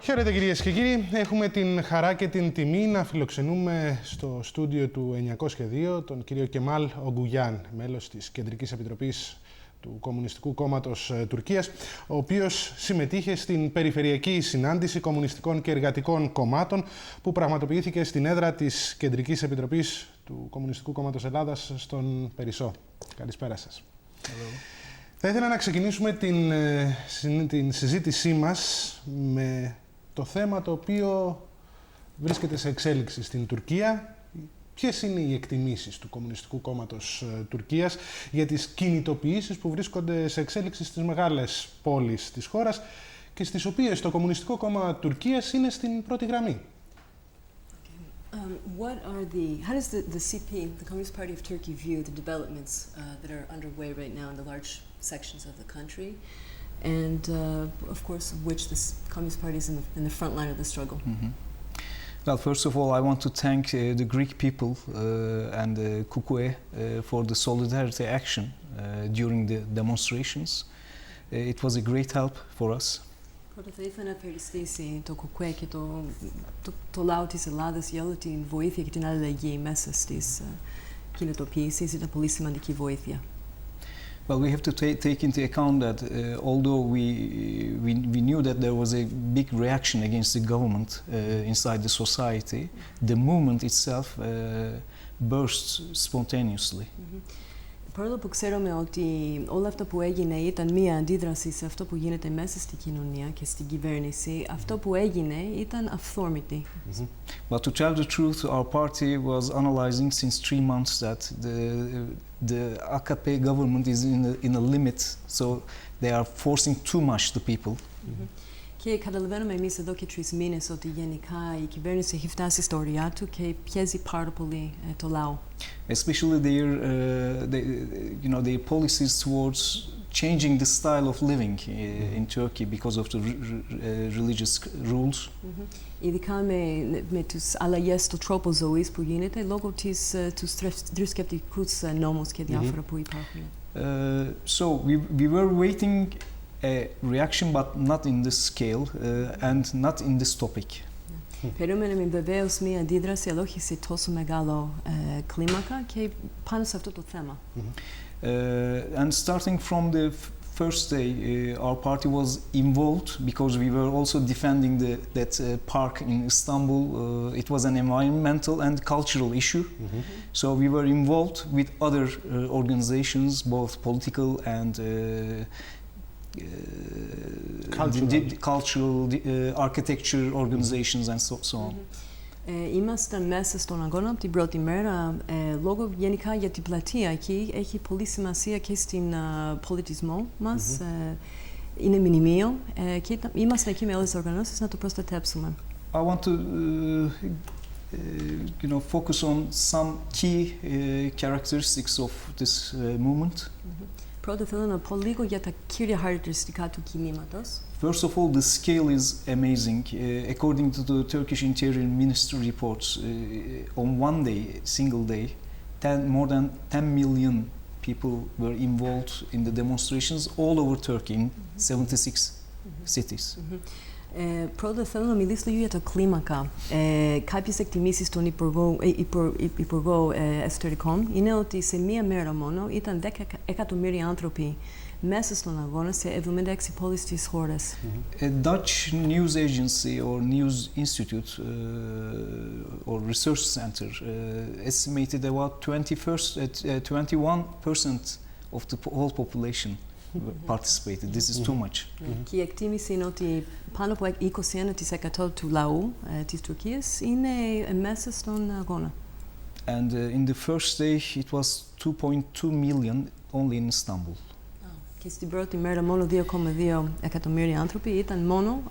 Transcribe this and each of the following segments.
Χαίρετε κυρίες και κύριοι. Έχουμε την χαρά και την τιμή να φιλοξενούμε στο στούντιο του 902 τον κύριο Κεμαλ Οκουγιαν, μέλος της Κεντρικής Επιτροπής του Κομμουνιστικού Κόμματος Τουρκίας, ο οποίος συμμετείχε στην περιφερειακή συνάντηση κομμουνιστικών και εργατικών κομμάτων που πραγματοποιήθηκε στην έδρα της Κεντρικής Επιτροπής του Κομμουνιστικού Κόμματος Ελλάδας στον Περισσό. Καλησπέρα σας. Θα ήθελα να ξεκινήσουμε την συζήτησή μας με το θέμα το οποίο βρίσκεται σε εξέλιξη στην Τουρκία. Ποιες είναι οι εκτιμήσεις του Κομμουνιστικού Κόμματος Τουρκίας για τις κινητοποιήσεις που βρίσκονται σε εξέλιξη στις μεγάλες πόλεις της χώρας και στις οποίες το Κομμουνιστικό Κόμμα Τουρκίας είναι στην πρώτη γραμμή? How does the CP, the Communist Party of Turkey, view the developments that are underway right now in the large sections of the country, and of course, which the Communist Party is in the front line of the struggle? Mm-hmm. Well, first of all, I want to thank the Greek people and Οκουγιαν for the solidarity action during the demonstrations. It was a great help for us. Πρώτα θα ήθελα να ευχαριστήσει το ΟΚΟΚΟΕ και το λαό της Ελλάδας για όλη την βοήθεια και την αλληλεγγύη μέσα στις κινητοποιήσεις. Ήταν πολύ σημαντική βοήθεια. Well, we have to take into account that although we knew that there was a big reaction against the government inside the society, the movement itself burst spontaneously. Παρόλο που ξέρουμε ότι όλα αυτά που έγινε ήταν μία αντίδραση σε αυτό που γίνεται μέσα στην κοινωνία και στην κυβέρνηση, αυτό που έγινε ήταν αυθόρμητη. But to tell the truth, our party was analyzing since 3 months that the AKP government is in a limit, so they are forcing too much the people. Και καταλαβαίνουμε εμείς εδώ και 3 μήνες ότι γενικά η κυβέρνηση έχει φτάσει στα ωριά του και πιέζει πάρα πολύ το λαό. Especially their policies towards changing the style of living in Turkey because of the religious rules. Ειδικά με τους αλλαγές στον τρόπο ζωής που γίνεται λόγω τους θρησκευτικούς νόμους και διάφορα που υπάρχουν. So we were waiting a reaction, but not in this scale and not in this topic. Περίμεναμε βεβαίως μία αντίδραση, αλλά όχι σε τόσο μεγάλο κλίμακα και πάνω σε αυτό το θέμα. And starting from the first day, our party was involved because we were also defending that park in Istanbul. It was an environmental and cultural issue. So we were involved with other organizations, both political and cultural architecture organizations and so on. Ήμασταν μέσα στον αγώνα από την πρώτη μέρα, λόγω γενικά για την πλατεία εκεί έχει πολύ σημασία και στην πολιτισμό μας, είναι μνημείο και ήμασταν εκεί με όλες τις οργανώσεις να το προστατέψουμε. I want to focus on some key characteristics of this movement. Πρώτα θέλω να πω λίγο για τα κύρια χαρακτηριστικά του κινήματος. First of all, the scale is amazing. According to the Turkish Interior Ministry reports, on one day, single day, more than 10 million people were involved in the demonstrations all over Turkey in 76 cities. Πρώτα θέλω να μιλήσω λίγο για το κλίμακα. Κάποιες εκτιμήσεις των Υπουργό Εσωτερικών είναι ότι σε μία μέρα μόνο ήταν 10 εκατομμύρια άνθρωποι μέσα στον αγώνα σε 76 πόλεις της χώρας. A Dutch news agency or news institute or research center estimated about 21% of the whole population participated. This is too much. Και η εκτίμηση είναι ότι πάνω από 21% του λαού της Τουρκίας είναι μέσα στον αγώνα. And in the first day it was 2.2 million only in Istanbul. Και στην πρώτη μέρα μόνο 2,2 εκατομμύρια άνθρωποι ήταν μόνο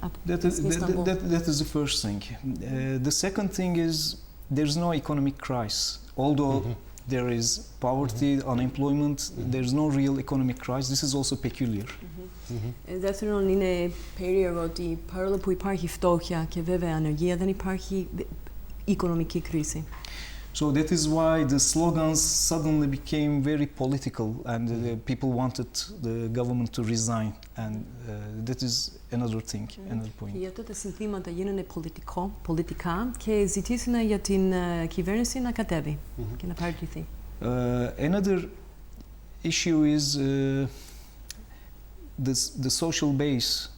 στην Ισταμπούλ. That is the first thing. The second thing is there's no economic crisis. Although there is poverty, unemployment, there's no real economic crisis. This is also peculiar. Δεύτερον, είναι περίεργο ότι παρόλο που υπάρχει φτώχεια και βέβαια ανεργία, δεν υπάρχει οικονομική κρίση. So that is why the slogans suddenly became very political, and people wanted the government to resign, and that is another thing, another point. Και γι' αυτό τα συνθήματα γίνανε πολιτικά και ζητήσανε για την κυβέρνηση να κατέβει και να παραιτηθεί. Another issue is the social base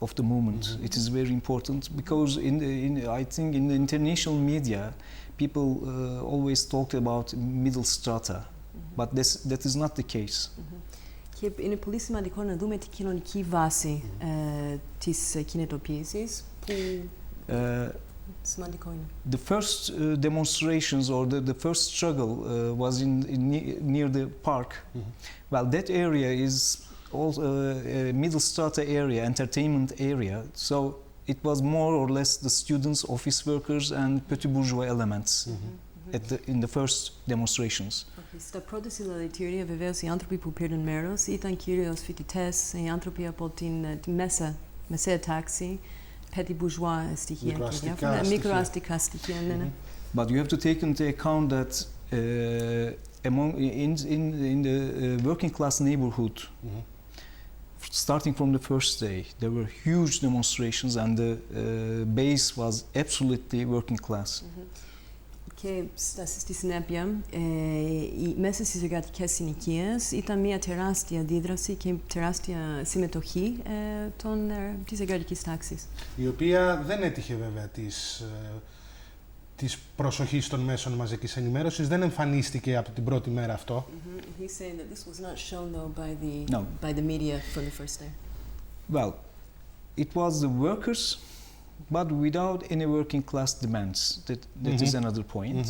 of the movement. It is very important because I think in the international media, people always talked about middle strata, but that is not the case. Και είναι πολύ σημαντικό να δούμε την κοινωνική βάση της κινητοποίησης που σημαντικό είναι. The first demonstrations or the first struggle was near the park. Well, that area is also a middle strata area, entertainment area. So it was more or less the students, office workers, and petit bourgeois elements in the first demonstrations. Στα πρώτα συλλαλητήρια, βεβαίως, οι άνθρωποι που πήραν μέρος ήταν κυρίως φοιτητές, οι άνθρωποι από τη μεσαία τάξη, petit bourgeois στοιχεία και διάφορα μικροαστικά στοιχεία. But you have to take into account that in the working class neighborhood, starting from the first day, there were huge demonstrations, and the base was absolutely working class. Και στη συνέπεια, μέσα στις εργατικές συνοικίες ήταν μια τεράστια αντίδραση και τεράστια συμμετοχή της εργατικής τάξης. Η οποία δεν έτυχε βέβαια της προσοχής των μέσων μαζικής ενημέρωσης, δεν εμφανίστηκε από την πρώτη μέρα αυτό. He's saying that this was not shown though by the media from the first day. Well, it was the workers, but without any working class demands. That is another point.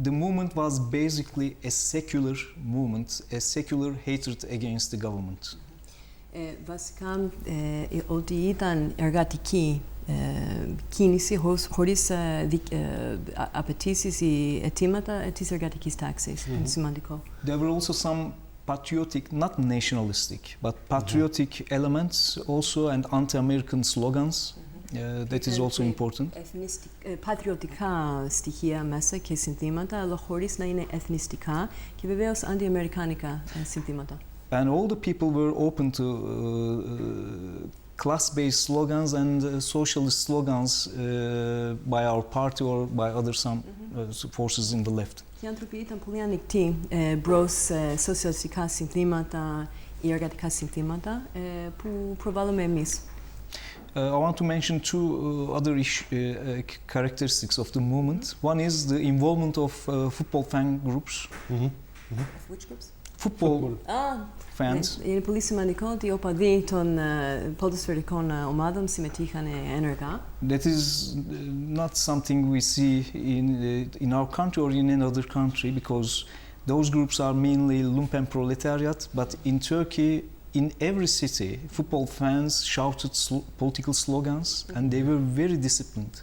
The movement was basically a secular movement, a secular hatred against the government. Βασικά, ότι ήταν εργατική κίνηση χωρίς απαιτήσεις ή αιτήματα της εργατικής τάξης. Είναι σημαντικό. There were also some patriotic, not nationalistic, but patriotic elements also, and anti-American slogans. That is also important. Πατριωτικά στοιχεία μέσα και συνθήματα, αλλά χωρίς να είναι εθνιστικά και βεβαίως αντιαμερικάνικα συνθήματα. And all the people were open to class-based slogans and socialist slogans by our party or by other some forces in the left. Οι άνθρωποι ήταν πολύ ανοιχτοί προς σοσιαλιστικά συνθήματα ή εργατικά συνθήματα που προβάλλουμε εμείς. I want to mention two other characteristics of the movement. One is the involvement of football fan groups. Of which groups? Football fans. Είναι πολύ σημαντικό ότι οι οπαδοί των ποδοσφαιρικών ομάδων συμμετείχαν ενεργά. That is not something we see in our country or in another country, because those groups are mainly lumpen proletariat, but in Turkey, in every city, football fans shouted political slogans, and they were very disciplined.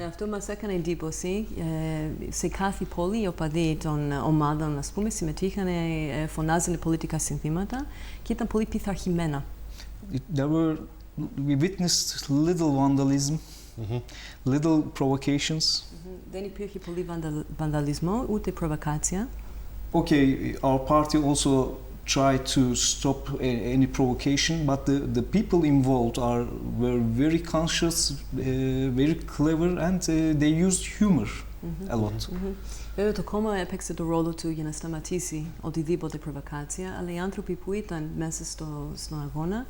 Αυτό μας έκανε εντύπωση. Σε κάθε πόλη οι οπαδοί των ομάδων, ας πούμε, συμμετείχαν, φωνάζανε πολιτικά συνθήματα και ήταν πολύ πειθαρχημένα. We witnessed little vandalism, little provocations. Δεν υπήρχε πολύ βανδαλισμό, ούτε προβοκάτσια. Okay, our party also tried to stop any provocation, but the people involved were very conscious, very clever, and they used humor a lot. Βέβαια το κόμμα έπαιξε το ρόλο του για να σταματήσει οτιδήποτε προβοκάτσια, αλλά οι άνθρωποι που ήταν μέσα στον αγώνα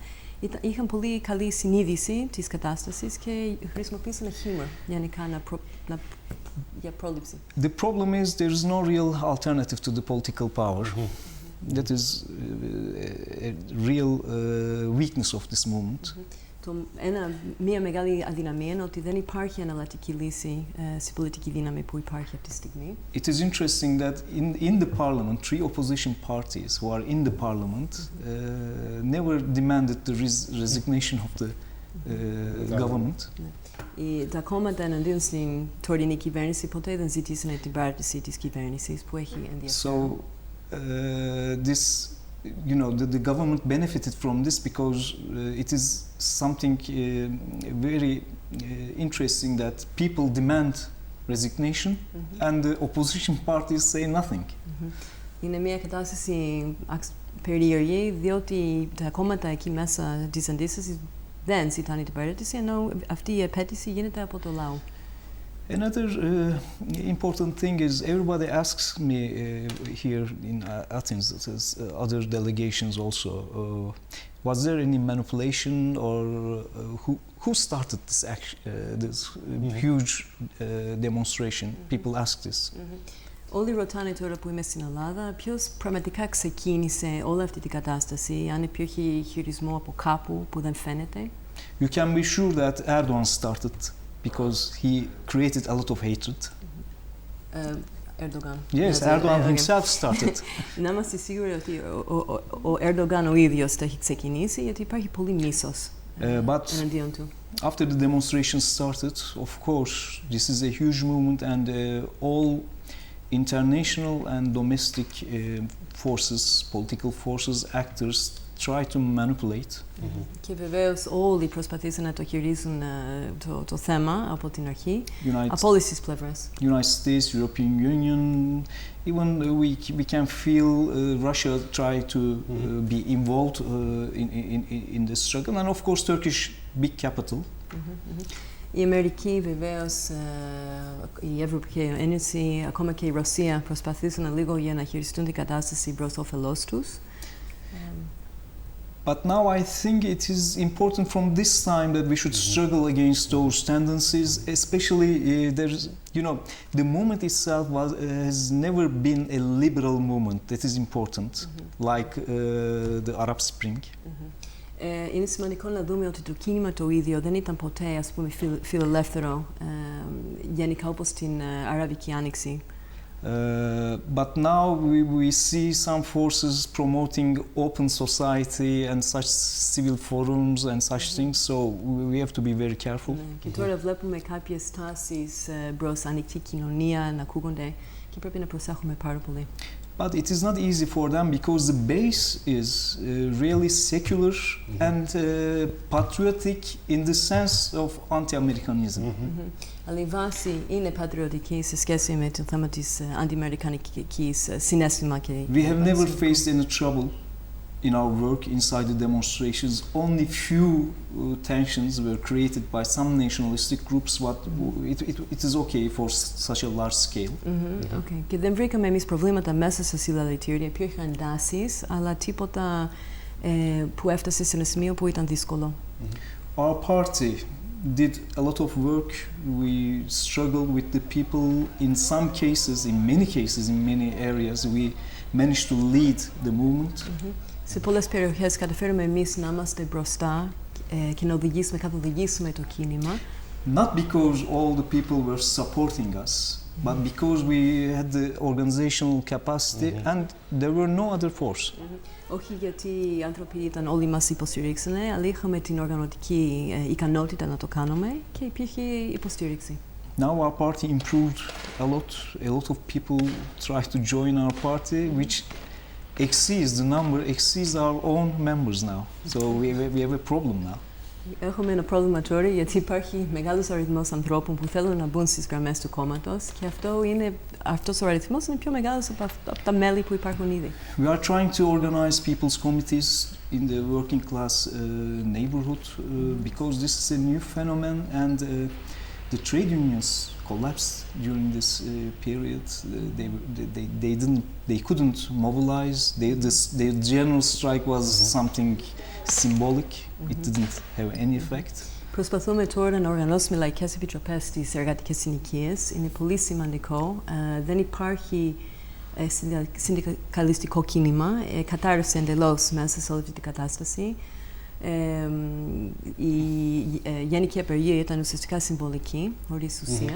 είχαν πολύ καλή συνείδηση της κατάστασης και χρησιμοποίησαν χιούμορ γενικά για πρόληψη. The problem is there is no real alternative to the political power. That is a real weakness of this movement. Μία μεγάλη αδυναμία είναι ότι δεν υπάρχει εναλλακτική λύση στην πολιτική δύναμη που υπάρχει αυτή τη στιγμή. It is interesting that in the parliament, three opposition parties who are in the parliament never demanded the resignation of the government. Τα κόμματα εναντίον στην τωρινή κυβέρνηση ποτέ δεν ζητήσαν την παράτηση της κυβέρνησης που έχει ενδιαφέρον. So this, the government benefited from this because it is something very interesting that people demand resignation, and the opposition parties say nothing. Είναι μια κατάσταση περίεργη, διότι τα κόμματα εκεί μέσα της αντίστασης δεν ζητάνε την παραίτηση, ενώ αυτή η επέτηση γίνεται από το λαό. Another important thing is everybody asks me here in Athens, other delegations also, was there any manipulation or who started this huge demonstration? People ask this. Όλοι ρωτάνε τώρα που είμαι στην Ελλάδα ποιος πραγματικά ξεκίνησε όλη αυτή την κατάσταση, αν υπήρχε χειρισμό από κάπου που δεν φαίνεται. You can be sure that Erdogan started because he created a lot of hatred. Erdogan. Yes, Erdogan himself started. Να είμαστε σίγουροι ότι ο Erdogan ο ίδιος το έχει ξεκινήσει, γιατί υπάρχει πολύ μίσος εναντίον του. After the demonstration started, of course, this is a huge movement and all international and domestic forces, political forces, actors try to manipulate. Και βεβαίως όλοι προσπαθήσαν να το χειρίζουν το θέμα από την αρχή, από όλες τις πλευρές. United States, European Union, even we can feel Russia try to be involved in the struggle, and of course Turkish big capital. Η Αμερική βεβαίως, η Ευρωπαϊκή Ένωση, ακόμα και η Ρωσία προσπαθήσαν λίγο για να χειριστούν την κατάσταση προς όφελός τους. But now I think it is important from this time that we should struggle against those tendencies, especially there's, the movement itself has never been a liberal movement. That is important, like the Arab Spring. Είναι σημαντικό να δούμε ότι το κίνημα το ίδιο δεν ήταν ποτέ, ας πούμε, φιλελεύθερο, γενικά όπως την Αραβική Άνοιξη. But now we see some forces promoting open society and such civil forums and such things, so we have to be very careful. Και τώρα βλέπουμε κάποιες τάσεις προς ανοιχτή κοινωνία να ακούγονται και πρέπει να προσέχουμε πάρα πολύ. But it is not easy for them because the base is really secular and patriotic in the sense of anti-Americanism. Αλλά η βάση είναι πατριωτική σε σχέση με το θέμα της αντιαμερικανικής συναίσθημα και... We have never faced any trouble in our work inside the demonstrations. Only few tensions were created by some nationalistic groups, but it is okay for such a large scale. Okay. Και δεν βρήκαμε εμείς προβλήματα μέσα στα συλλαλητήρια. Υπήρχαν εντάσεις, αλλά τίποτα που έφτασε σε ένα σημείο που ήταν δύσκολο. Our party did a lot of work. We struggled with the people. In some cases, in many cases, in many areas, we managed to lead the movement. Σε πολλές περιοχές καταφέρουμε εμείς να είμαστε μπροστά και να καθοδηγήσουμε το κίνημα. Not because all the people were supporting us, but because we had the organizational capacity and there were no other force. Όχι γιατί οι άνθρωποι ήταν όλοι μας υποστηρίξανε, αλλά είχαμε την οργανωτική ικανότητα να το κάνουμε και υπήρχε υποστήριξη. Now our party improved a lot. A lot of people try to join our party, which exceeds our own members now. So we have a problem now. Έχουμε ένα πρόβλημα τώρα γιατί υπάρχει μεγάλος αριθμός ανθρώπων που θέλουν να μπουν στις γραμμές του κόμματος και αυτός ο αριθμός είναι πιο μεγάλος από τα μέλη που υπάρχουν ήδη. We are trying to organize people's committees in the working class neighborhood because this is a new phenomenon and the trade unions collapsed during this period. They couldn't mobilize. The general strike was something symbolic. It didn't have any effect. Προσπαθούμε τώρα να οργανώσουμε λαϊκές επιτροπές στις εργατικές συνοικίες. Είναι πολύ σημαντικό. Δεν υπάρχει συνδικαλιστικό κίνημα. Κατάρρευσε εντελώς μέσα σε όλη αυτή την κατάσταση. Η γενική απεργία ήταν ουσιαστικά συμβολική, χωρίς ουσία.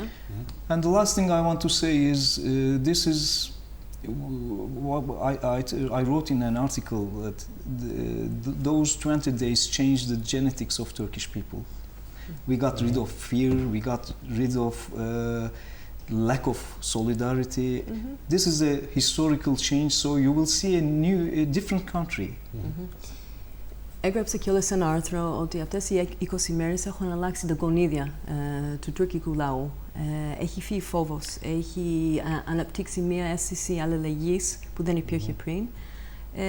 And the last thing I want to say is this is I wrote in an article that those 20 days changed the genetics of Turkish people. We got rid of fear, we got rid of lack of solidarity. This is a historical change, so you will see a different country. Έγραψε κιόλας σε ένα άρθρο ότι αυτές οι 20 μέρες έχουν αλλάξει τα γονίδια του τουρκικού λαού. Έχει φύγει φόβος, έχει αναπτύξει μια αίσθηση αλληλεγγύης που δεν υπήρχε πριν.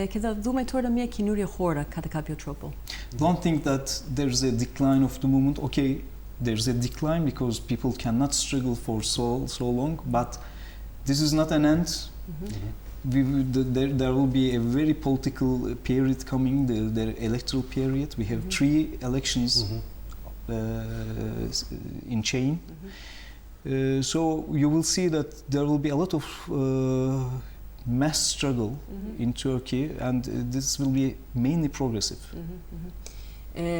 Και θα δούμε τώρα μια καινούρια χώρα κατά κάποιο τρόπο. Don't think that there's a decline of the movement. Okay, there's a decline because people cannot struggle for so long, but this is not an end. There will be a very political period coming, the electoral period. We have 3 elections in chain. So you will see that there will be a lot of mass struggle in Turkey, and this will be mainly progressive.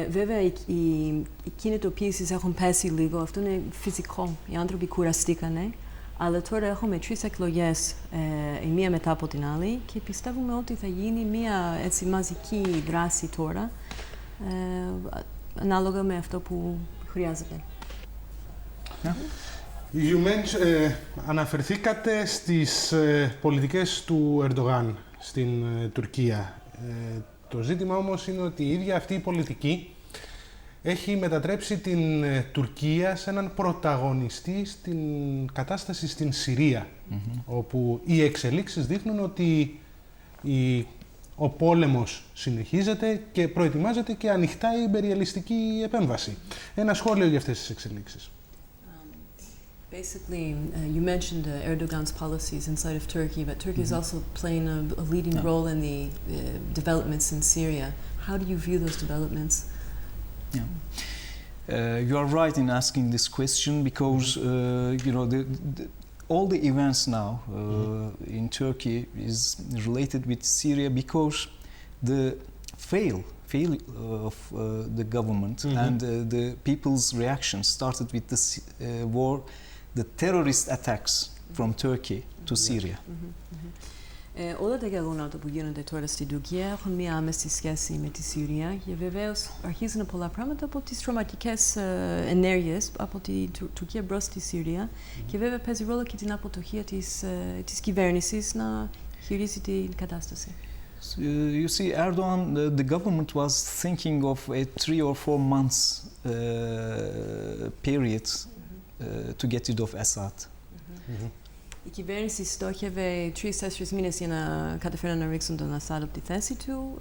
Βέβαια, οι κινητοποιήσεις έχουν πέσει λίγο. Αυτό είναι φυσικό. Οι άνθρωποι κουραστήκανε. Αλλά τώρα έχουμε 3 εκλογές, η μία μετά από την άλλη, και πιστεύουμε ότι θα γίνει μια έτσι μαζική δράση τώρα, ανάλογα με αυτό που χρειάζεται. Αναφερθήκατε στις πολιτικές του Ερντογάν στην Τουρκία. Το ζήτημα όμως είναι ότι η ίδια αυτή η πολιτική έχει μετατρέψει την Τουρκία σε έναν πρωταγωνιστή στην κατάσταση στην Συρία, όπου οι εξελίξεις δείχνουν ότι ο πόλεμος συνεχίζεται και προετοιμάζεται και ανοιχτά η ιμπεριαλιστική επέμβαση. Ένα σχόλιο για αυτές τις εξελίξεις. Basically, you mentioned Erdogan's policies inside of Turkey, but Turkey is also playing a leading role in the developments in Syria. How do you view those developments? You are right in asking this question because you know all the events now in Turkey is related with Syria because the failure of the government and the people's reaction started with the war, the terrorist attacks from Turkey to Syria. Όλα τα γεγονότα που γίνονται τώρα στην Τουρκία έχουν μία άμεση σχέση με τη Συρία και βεβαίως αρχίζουν πολλά πράγματα από τις τρομακτικές ενέργειες από την Τουρκία προς τη Συρία και βέβαια παίζει ρόλο και την αποτυχία της κυβέρνησης να χειρίζει την κατάσταση. You see, Erdogan, the government was thinking of a 3 or 4 months period to get rid of Assad. Η κυβέρνηση στόχευε 3-4 μήνες για να καταφέρουν να ρίξουν τον Ασάντ από τη θέση του.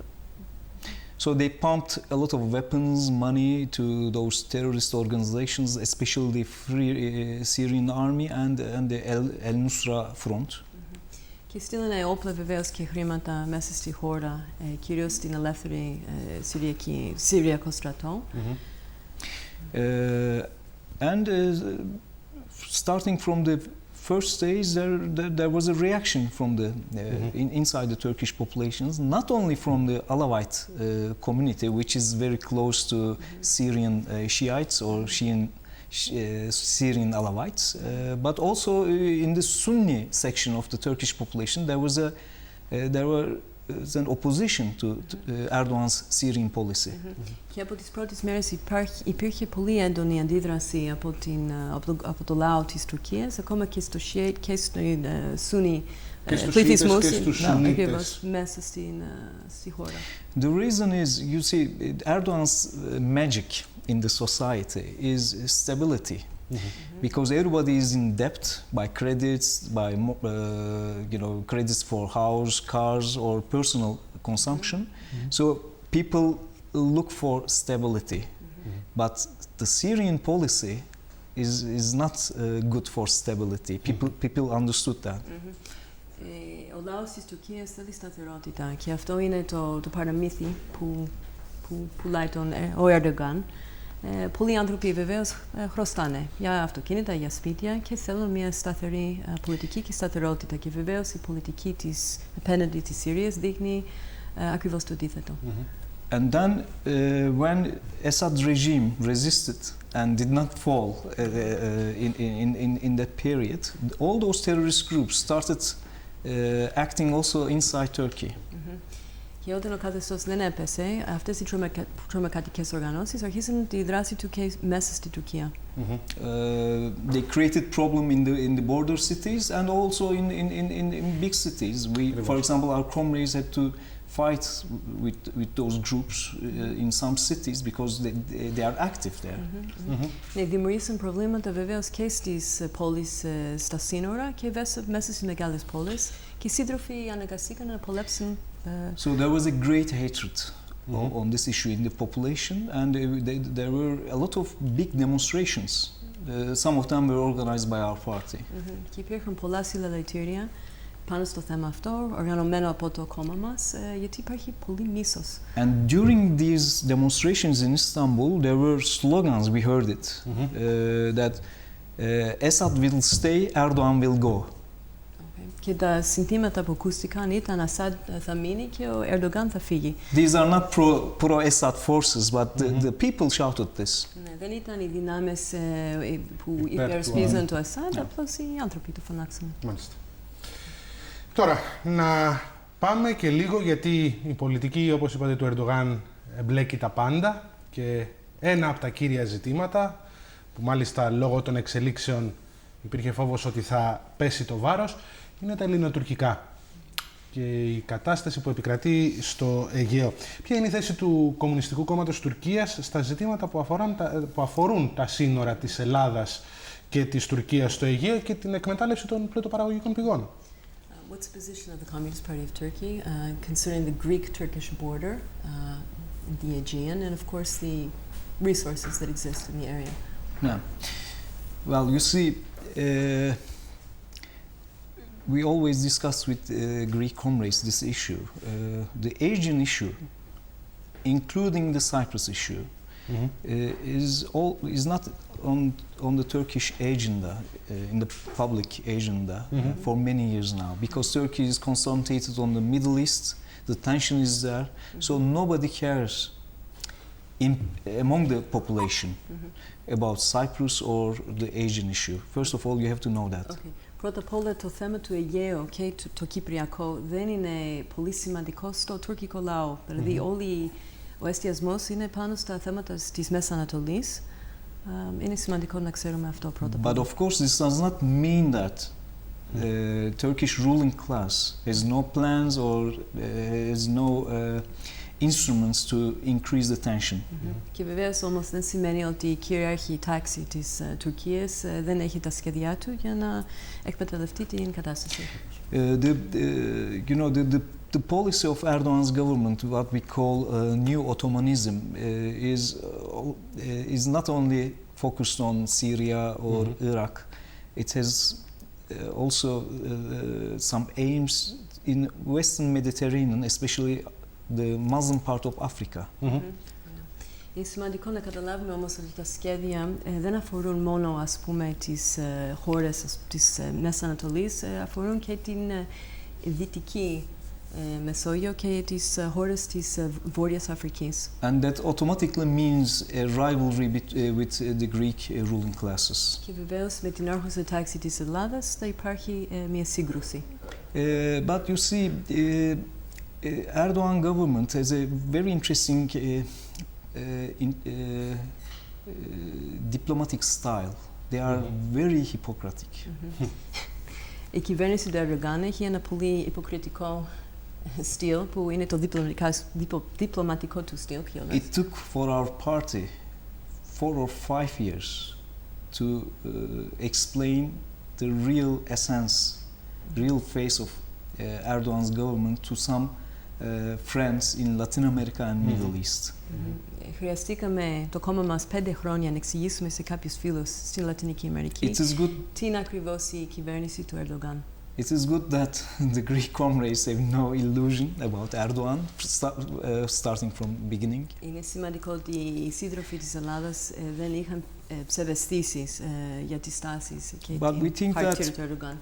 So they pumped a lot of weapons, money to those terrorist organizations, especially the Free Syrian Army and the Al-Nusra Front. Και στείλανε όπλα βεβαίως και χρήματα μέσα στη χώρα, κυρίως στην ελεύθερη Συριακό στρατό. And starting from the first days, there was a reaction from the inside the Turkish populations, not only from the Alawite community, which is very close to Syrian Shiites or Syrian Alawites, but also in the Sunni section of the Turkish population, there was an opposition to Erdogan's Syrian policy. Και από τις πρώτες μέρες υπήρχε πολύ έντονη αντίδραση από το λαό της Τουρκίας, ακόμα και στο Shiite και στο Sunni πληθυσμούς μέσα στη χώρα. The reason is, you see, Erdogan's magic in the society is stability. Because everybody is in debt by credits, by credits for house, cars, or personal consumption. So people look for stability. But the Syrian policy is not good for stability. People understood that. Ο λαός της Τουρκίας θέλει σταθερότητα και αυτό είναι το παραμύθι που πουλάει ο Ερντογάν. Πολλοί άνθρωποι βεβαίως χρωστάνε για αυτοκίνητα, για σπίτια και θέλουν μια σταθερή πολιτική και σταθερότητα. Και βεβαίως η πολιτική της απέναντι της Συρίας δείχνει ακριβώς το αντίθετο. And then when Assad regime resisted and did not fall in that period, all those terrorist groups started acting also inside Turkey. Και όταν ο καθεστώς δεν έπεσε, αυτές οι τρομοκρατικές οργανώσεις αρχίσαν τη δράση του και μέσα στη Τουρκία. They created problem in the border cities and also in big cities. For example, our comrades had to fight with those groups in some cities because they are active there. Ναι, δημιουργήσαν προβλήματα βεβαίως και στις πόλεις στα σύνορα και μέσα στις μεγάλες πόλεις και οι σύντροφοι αναγκαστήκαν να πολέψουν. So there was a great hatred on this issue in the population, and there were a lot of big demonstrations. Some of them were organized by our party. Και υπήρχαν πολλά συλλαλητήρια πάνω στο θέμα αυτό, οργανωμένο από το κόμμα μας, γιατί υπάρχει πολύ μίσος. And during these demonstrations in Istanbul, there were slogans, we heard it, that Assad will stay, Erdogan will go. Και τα συνθήματα που ακούστηκαν ήταν Ασάντ θα μείνει και ο Ερντογάν θα φύγει. These are not pro-Assad forces, but the people shouted this. Ναι, δεν ήταν οι δυνάμεις που υπερασπίζαν το Ασάντ, απλώς οι άνθρωποι το φωνάξαν. Μάλιστα. Τώρα, να πάμε και λίγο, γιατί η πολιτική, όπως είπατε, του Ερντογάν εμπλέκει τα πάντα και ένα από τα κύρια ζητήματα, που μάλιστα λόγω των εξελίξεων υπήρχε φόβος ότι θα πέσει το βάρος, είναι τα ελληνοτουρκικά και η κατάσταση που επικρατεί στο Αιγαίο. Ποια είναι η θέση του Κομμουνιστικού Κόμματος Τουρκίας στα ζητήματα που αφορούν τα σύνορα της Ελλάδας και της Τουρκίας στο Αιγαίο και την εκμετάλλευση των πλουτοπαραγωγικών πηγών? What's the position of the Communist Party of Turkey concerning the Greek-Turkish border in the Aegean and, of course, the resources that exist in the area? Yeah. Well, you see, we always discuss with Greek comrades this issue. The Aegean issue, including the Cyprus issue, is not on the Turkish agenda, in the public agenda, for many years now, because Turkey is concentrated on the Middle East, the tension is there, so nobody cares among the population about Cyprus or the Aegean issue. First of all, you have to know that. Okay. Πρώτα απ' όλα, το θέμα του Αιγαίου και το Κυπριακό δεν είναι πολύ σημαντικό στο τουρκικό λαό. Δηλαδή, ο εστιασμός είναι πάνω στα θέματα της Μέσης Ανατολής. Είναι σημαντικό να ξέρουμε αυτό πρώτα απ' όλα. But of course, this does not mean that the Turkish ruling class has no plans or has no instruments to increase the tension. Και βεβαίως όμως δεν σημαίνει ότι η κυριαρχή τάξη της Τουρκίας δεν έχει τα σχέδιά του για να εκμεταλλευτεί την κατάσταση. The policy of Erdogan's government, what we call new Ottomanism, is not only focused on Syria or Iraq. It has also some aims in Western Mediterranean, especially the Muslim part of Africa. Είναι σημαντικό να καταλάβουμε όμως ότι τα σχέδια δεν αφορούν μόνο, ας πούμε, τις χώρες της Μέσης Ανατολής, αφορούν και την Δυτική Μεσόγειο και τις χώρες της Βόρειας Αφρικής. And that automatically means a rivalry with the Greek ruling classes. Και βεβαίως με την άρχουσα τάξη της Ελλάδας θα υπάρχει μια σύγκρουση. But you see, Erdogan government has a very interesting diplomatic style. They are very hypocritic. Η κυβέρνηση του Ερντογάν έχει ένα πολύ υποκριτικό στυλ που είναι το διπλωματικό του στυλ. It took for our party 4 or 5 years to explain the real essence, real face of Erdogan's government to some friends in Latin America and Middle East. Χρειαστήκαμε το κόμμα μας 5 χρόνια να εξηγήσουμε σε κάποιους φίλους στην Λατινική Αμερική τι είναι ακριβώς η κυβέρνηση του Ερντογάν. It is good that the Greek comrades have no illusion about Erdogan, starting from beginning. Είναι σημαντικό ότι οι σύντροφοι της Ελλάδας δεν είχαν ψευδαισθήσεις για τις τάσεις και την χαρακτήρα του Ερντογάν.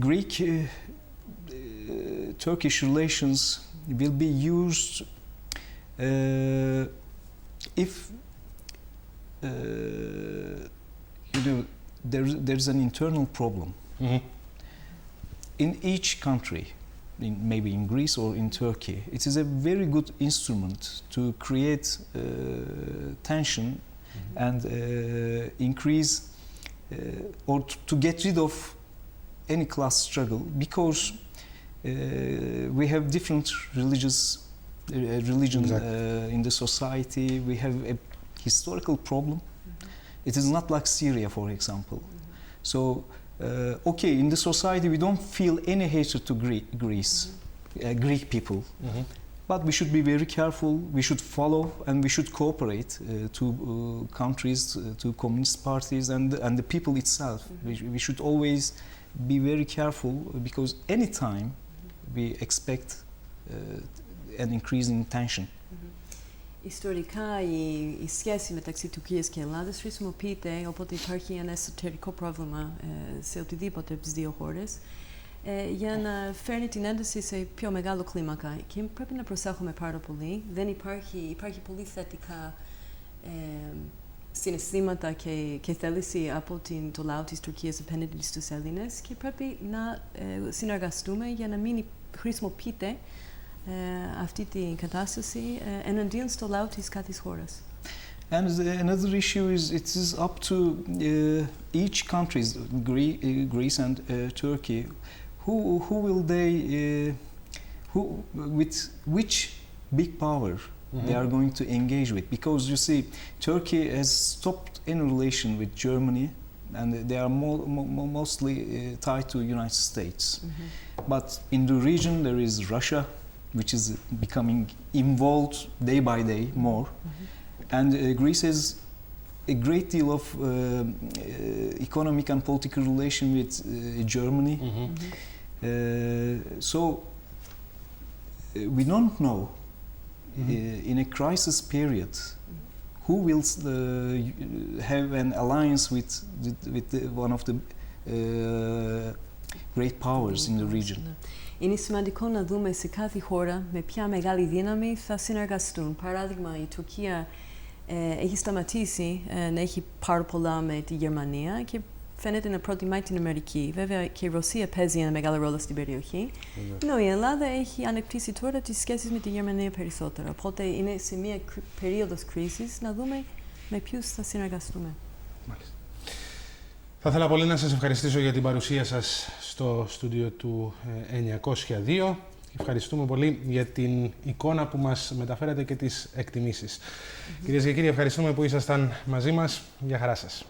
Greek-Turkish relations will be used if there's an internal problem. In each country, maybe in Greece or in Turkey, it is a very good instrument to create tension and increase or to get rid of any class struggle, because We have different religion Exactly. in the society. We have a historical problem. It is not like Syria, for example. So, okay, in the society we don't feel any hatred to Greece, Greek people. But we should be very careful, we should follow and we should cooperate to countries, to communist parties and the people itself. We should always be very careful because anytime we expect an increase in tension. Ιστορικά η σχέση μεταξύ Τουρκίας και Ελλάδας χρησιμοποιείται όποτε υπάρχει ένα εσωτερικό πρόβλημα σε οτιδήποτε από τις δύο χώρες για να φέρνει την ένταση σε πιο μεγάλο κλίμακα. Και πρέπει να προσέχουμε πάρα πολύ. Δεν υπάρχει πολύ θετικά συναισθήματα και θέληση από το λαό της Τουρκίας απέναντι στους Έλληνες και πρέπει να συνεργαστούμε για να μην χρησιμοποιείται αυτή την κατάσταση εναντίον στο λαό της κάθε χώρας. And another issue is it is up to each country, Greece and Turkey, who will they, with which big power they are going to engage with. Because you see, Turkey has stopped any relation with Germany and they are mostly tied to United States. But in the region there is Russia, which is becoming involved day by day more. And Greece has a great deal of economic and political relation with Germany. So we don't know in a crisis period who will have an alliance with one of the great powers in the region. Είναι σημαντικό να δούμε σε κάθε χώρα με ποια μεγάλη δύναμη θα συνεργαστούν. Παράδειγμα, η Τουρκία έχει σταματήσει να έχει πάρα πολλά με τη Γερμανία και φαίνεται να προτιμάει την Αμερική. Βέβαια και η Ρωσία παίζει ένα μεγάλο ρόλο στην περιοχή. Ενώ η Ελλάδα έχει ανεπτύσει τώρα τις σχέσεις με τη Γερμανία περισσότερο. Οπότε είναι σε μια περίοδος κρίσης να δούμε με ποιους θα συνεργαστούμε. Μάλιστα. Θα ήθελα πολύ να σας ευχαριστήσω για την παρουσία σας στο στούντιο του 902. Ευχαριστούμε πολύ για την εικόνα που μας μεταφέρατε και τις εκτιμήσεις. Κυρίες και κύριοι, ευχαριστούμε που ήσασταν μαζί μας. Γεια χαρά σας.